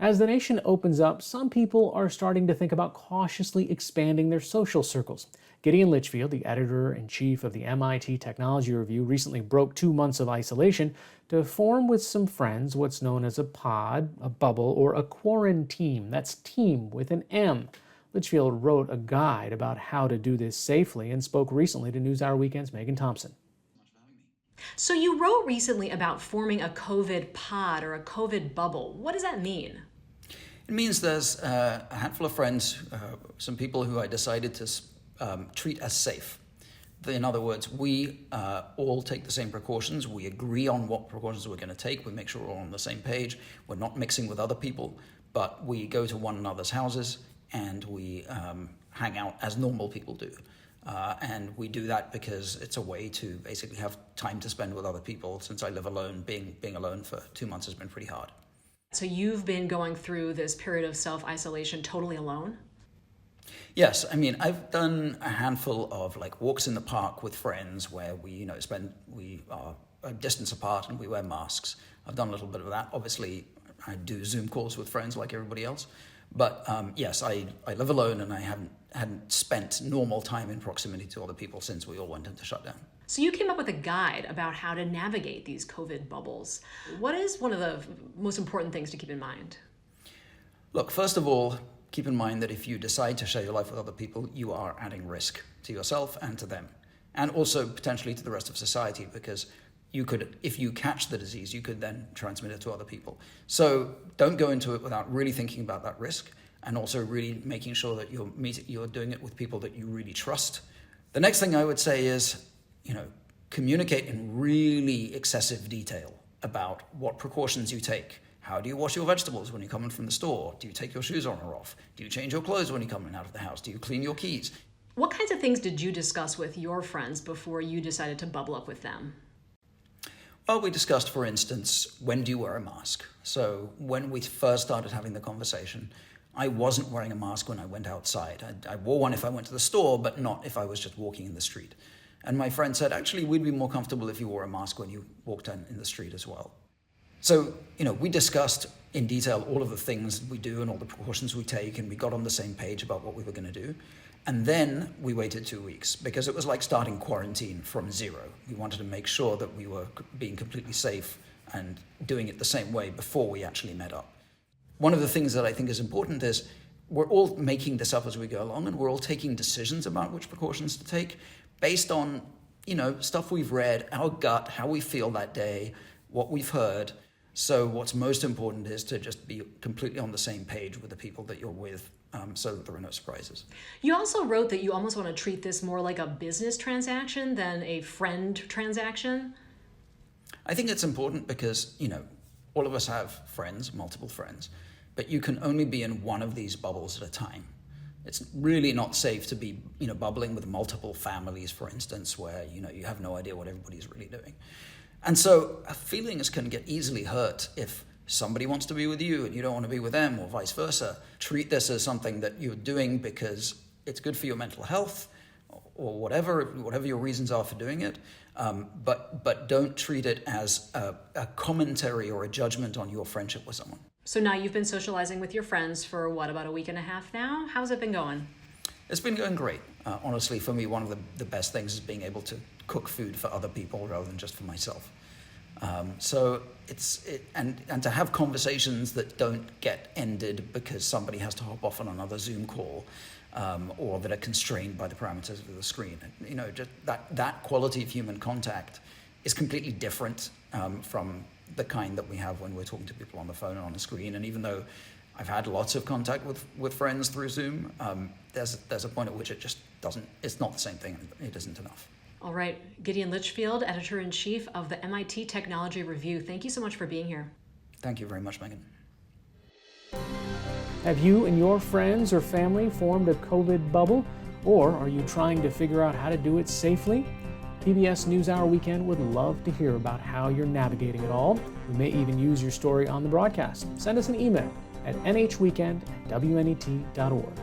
As the nation opens up, some people are starting to think about cautiously expanding their social circles. Gideon Litchfield, the editor-in-chief of the MIT Technology Review, recently broke 2 months of isolation to form with some friends what's known as a pod, a bubble, or a quarantine. That's team with an M. Litchfield wrote a guide about how to do this safely and spoke recently to NewsHour Weekend's Megan Thompson. So you wrote recently about forming a COVID pod or a COVID bubble. What does that mean? It means there's a handful of friends, some people who I decided to treat as safe. In other words, we all take the same precautions. We agree on what precautions we're going to take. We make sure we're all on the same page. We're not mixing with other people, but we go to one another's houses and we hang out as normal people do. And we do that because it's a way to basically have time to spend with other people. Since I live alone, being alone for 2 months has been pretty hard. So you've been going through this period of self-isolation totally alone? Yes, I mean, I've done a handful of walks in the park with friends where we are a distance apart and we wear masks. I've done a little bit of that. Obviously, I do Zoom calls with friends like everybody else. But yes, I live alone and I hadn't spent normal time in proximity to other people since we all went into shutdown. So you came up with a guide about how to navigate these COVID bubbles. What is one of the most important things to keep in mind? Look, first of all, keep in mind that if you decide to share your life with other people, you are adding risk to yourself and to them, and also potentially to the rest of society, because if you catch the disease, you could then transmit it to other people. So don't go into it without really thinking about that risk, and also really making sure that you're doing it with people that you really trust. The next thing I would say is, communicate in really excessive detail about what precautions you take. How do you wash your vegetables when you come in from the store? Do you take your shoes on or off? Do you change your clothes when you come in out of the house? Do you clean your keys? What kinds of things did you discuss with your friends before you decided to bubble up with them? Well, we discussed, for instance, when do you wear a mask? So when we first started having the conversation, I wasn't wearing a mask when I went outside. I wore one if I went to the store, but not if I was just walking in the street. And my friend said, actually, we'd be more comfortable if you wore a mask when you walked in the street as well. So, we discussed in detail all of the things we do and all the precautions we take, and we got on the same page about what we were going to do. And then we waited 2 weeks because it was like starting quarantine from zero. We wanted to make sure that we were being completely safe and doing it the same way before we actually met up. One of the things that I think is important is we're all making this up as we go along, and we're all taking decisions about which precautions to take based on, stuff we've read, our gut, how we feel that day, what we've heard. So what's most important is to just be completely on the same page with the people that you're with, so that there are no surprises. You also wrote that you almost want to treat this more like a business transaction than a friend transaction. I think it's important because, all of us have friends, multiple friends, but you can only be in one of these bubbles at a time. It's really not safe to be, bubbling with multiple families, for instance, where, you have no idea what everybody's really doing. And so feelings can get easily hurt if somebody wants to be with you and you don't want to be with them, or vice versa. Treat this as something that you're doing because it's good for your mental health, or whatever your reasons are for doing it. But don't treat it as a commentary or a judgment on your friendship with someone. So now you've been socializing with your friends for about a week and a half now? How's it been going? It's been going great. Honestly, for me, one of the best things is being able to cook food for other people rather than just for myself. So and to have conversations that don't get ended because somebody has to hop off on another Zoom call, or that are constrained by the parameters of the screen. Just that quality of human contact is completely different from the kind that we have when we're talking to people on the phone and on the screen. And even though I've had lots of contact with friends through Zoom, there's a point at which it's not the same thing. It isn't enough. All right, Gideon Litchfield, Editor-in-Chief of the MIT Technology Review. Thank you so much for being here. Thank you very much, Megan. Have you and your friends or family formed a COVID bubble? Or are you trying to figure out how to do it safely? PBS NewsHour Weekend would love to hear about how you're navigating it all. We may even use your story on the broadcast. Send us an email at nhweekend@wnet.org.